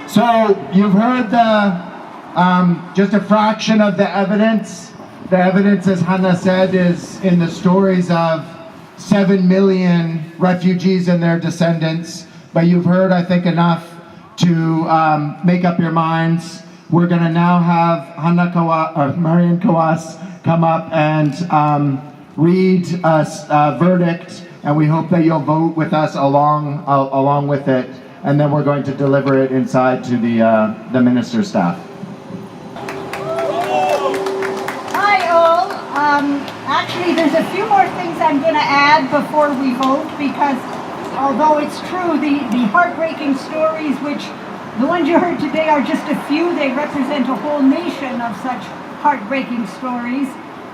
So you've heard just a fraction of the evidence. The evidence, as Hannah said, is in the stories of 7 million refugees and their descendants. But you've heard, I think, enough to make up your minds. We're going to now have Marion Kawas come up and read a verdict, and we hope that you'll vote with us along with it, and then we're going to deliver it inside to the minister's staff. Hi all. Actually, there's a few more things I'm going to add before we vote, because although it's true, the heartbreaking stories, which the ones you heard today are just a few, they represent a whole nation of such heartbreaking stories.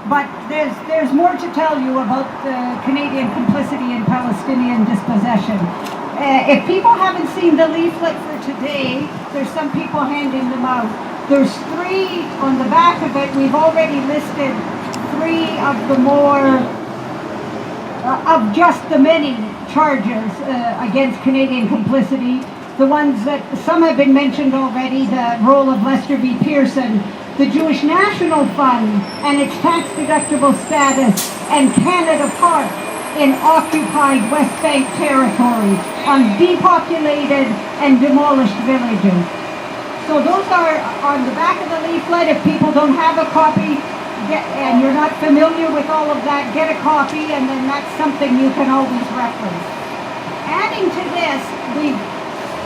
But there's more to tell you about the Canadian complicity in Palestinian dispossession. If people haven't seen the leaflet for today, there's some people handing them out. There's 3 on the back of it. We've already listed 3 of the more, of just the many charges against Canadian complicity. The ones that some have been mentioned already, the role of Lester B. Pearson, the Jewish National Fund and its tax-deductible status, and Canada Park in occupied West Bank territory on depopulated and demolished villages. So those are on the back of the leaflet. If people don't have a copy and you're not familiar with all of that, get a copy, and then that's something you can always reference. Adding to this,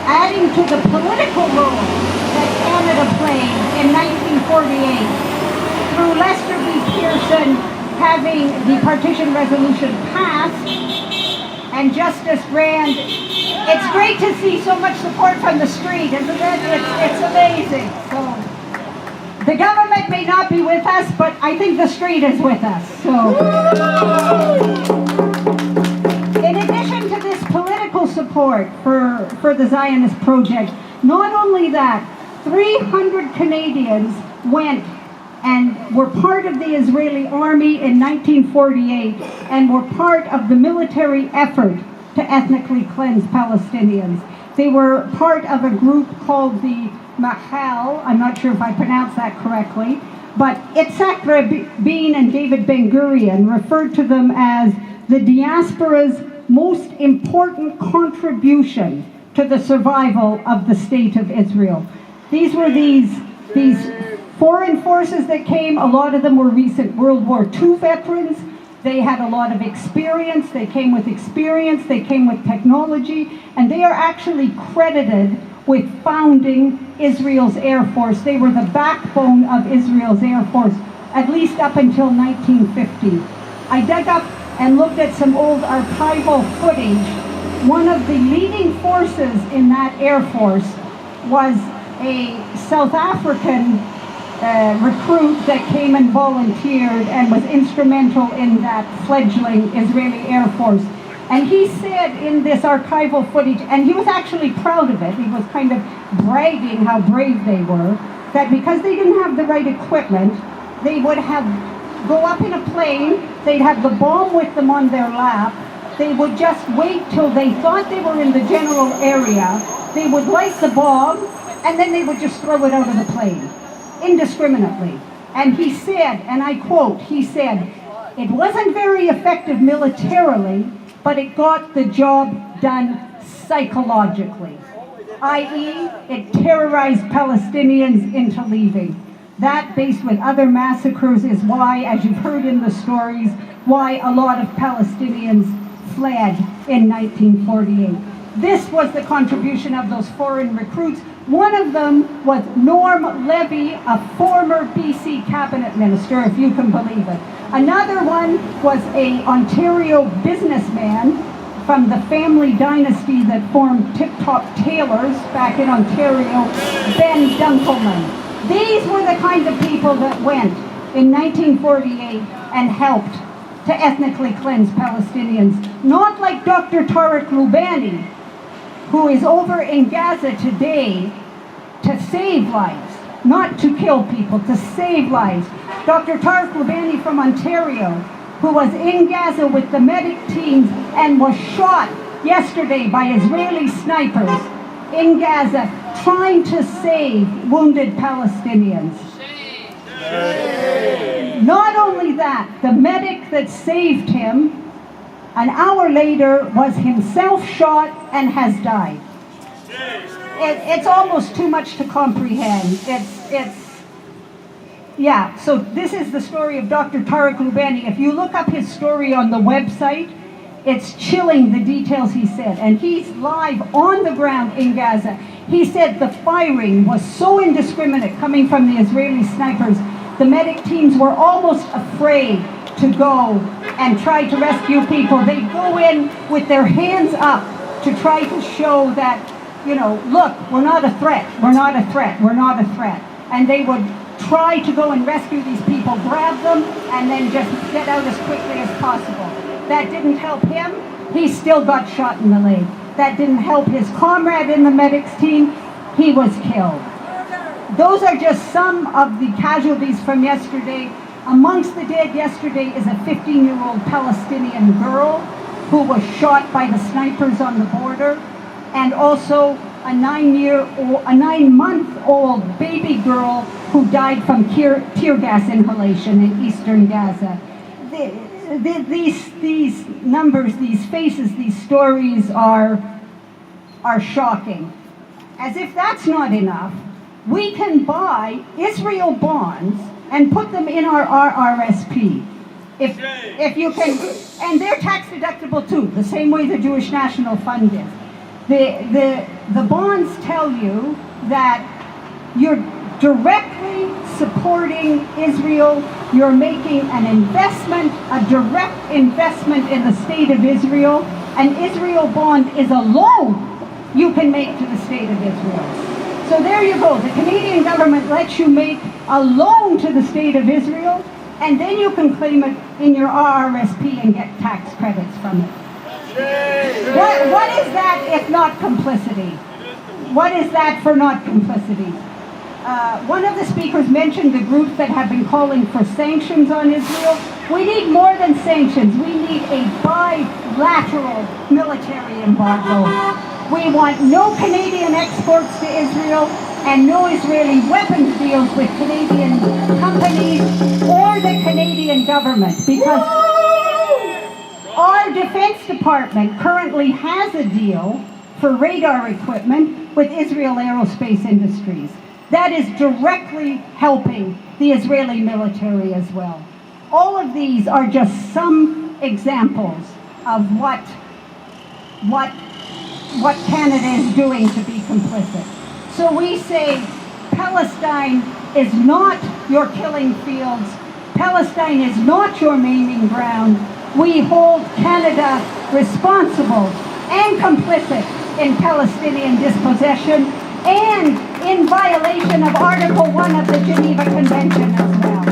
adding to the political role that Canada played in 1948 through Lester B. Pearson having the partition resolution passed and Justice Rand. It's great to see so much support from the street, isn't it? It's amazing. So the government may not be with us, but I think the street is with us. So in addition to this political support for the Zionist project, not only that, 300 Canadians went and were part of the Israeli army in 1948 and were part of the military effort to ethnically cleanse Palestinians. They were part of a group called the Mahal, I'm not sure if I pronounced that correctly, but Itzhak Rabin and David Ben-Gurion referred to them as the diaspora's most important contribution to the survival of the state of Israel. These were these foreign forces that came. A lot of them were recent World War II veterans. They had a lot of experience. They came with experience. They came with technology. And they are actually credited with founding Israel's Air Force. They were the backbone of Israel's Air Force, at least up until 1950. I dug up and looked at some old archival footage. One of the leading forces in that Air Force was a South African recruit that came and volunteered and was instrumental in that fledgling Israeli Air Force. And he said in this archival footage, and he was actually proud of it, he was kind of bragging how brave they were, that because they didn't have the right equipment, they would go up in a plane, they'd have the bomb with them on their lap, they would just wait till they thought they were in the general area, they would light the bomb, and then they would just throw it out of the plane, indiscriminately. And he said, and I quote, he said, "It wasn't very effective militarily, but it got the job done psychologically," i.e., it terrorized Palestinians into leaving. That, based with other massacres, is why, as you've heard in the stories, why a lot of Palestinians fled in 1948. This was the contribution of those foreign recruits. One of them was Norm Levy, a former BC cabinet minister, if you can believe it. Another one was an Ontario businessman from the family dynasty that formed Tip Top Tailors back in Ontario, Ben Dunkelman. These were the kind of people that went in 1948 and helped to ethnically cleanse Palestinians. Not like Dr. Tariq Loubani, who is over in Gaza today to save lives, not to kill people, to save lives. Dr. Tariq Loubani from Ontario, who was in Gaza with the medic teams and was shot yesterday by Israeli snipers in Gaza, trying to save wounded Palestinians. Not only that, the medic that saved him, an hour later, was himself shot and has died. It's almost too much to comprehend. Yeah, so this is the story of Dr. Tariq Lubani. If you look up his story on the website, it's chilling, the details he said. And he's live on the ground in Gaza. He said the firing was so indiscriminate coming from the Israeli snipers, the medic teams were almost afraid to go and try to rescue people. They go in with their hands up to try to show that, you know, look, we're not a threat, we're not a threat, we're not a threat. And they would try to go and rescue these people, grab them, and then just get out as quickly as possible. That didn't help him. He still got shot in the leg. That didn't help his comrade in the medics team. He was killed. Those are just some of the casualties from yesterday. Amongst the dead yesterday is a 15-year-old Palestinian girl who was shot by the snipers on the border, and also a 9-month-old baby girl who died from tear gas inhalation in eastern Gaza. These numbers, these faces, these stories are shocking. As if that's not enough, we can buy Israel bonds and put them in our RRSP. If you can, and they're tax deductible too, the same way the Jewish National Fund is. The bonds tell you that you're directly supporting Israel, you're making an investment, a direct investment in the state of Israel. An Israel bond is a loan you can make to the state of Israel. So there you go. The Canadian government lets you make a loan to the state of Israel, and then you can claim it in your RRSP and get tax credits from it. What is that if not complicity? What is that for not complicity? One of the speakers mentioned the groups that have been calling for sanctions on Israel. We need more than sanctions. We need a bilateral military embargo. We want no Canadian exports to Israel and no Israeli weapons deals with Canadian companies or the Canadian government, because our Defense Department currently has a deal for radar equipment with Israel Aerospace Industries. That is directly helping the Israeli military as well. All of these are just some examples of what Canada is doing to be complicit. So we say Palestine is not your killing fields. Palestine is not your maiming ground. We hold Canada responsible and complicit in Palestinian dispossession and in violation of Article 1 of the Geneva Convention as well.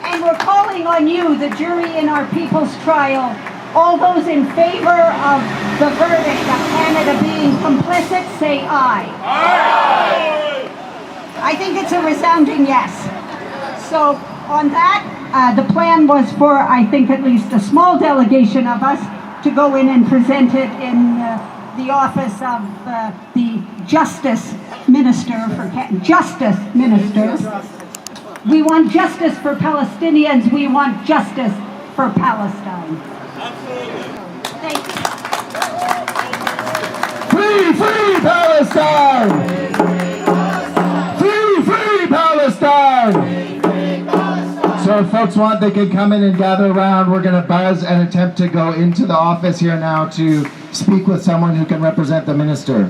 And we're calling on you, the jury in our people's trial, all those in favor of the verdict of Canada being complicit, say aye. Aye! I think it's a resounding yes. So on that, the plan was for, I think, at least a small delegation of us to go in and present it in the office of the Justice Minister for Justice Minister. We want justice for Palestinians. We want justice for Palestine. Absolutely. Thank you. Free, free Palestine! Free, free Palestine! So if folks want, they can come in and gather around. We're going to buzz and attempt to go into the office here now to speak with someone who can represent the minister.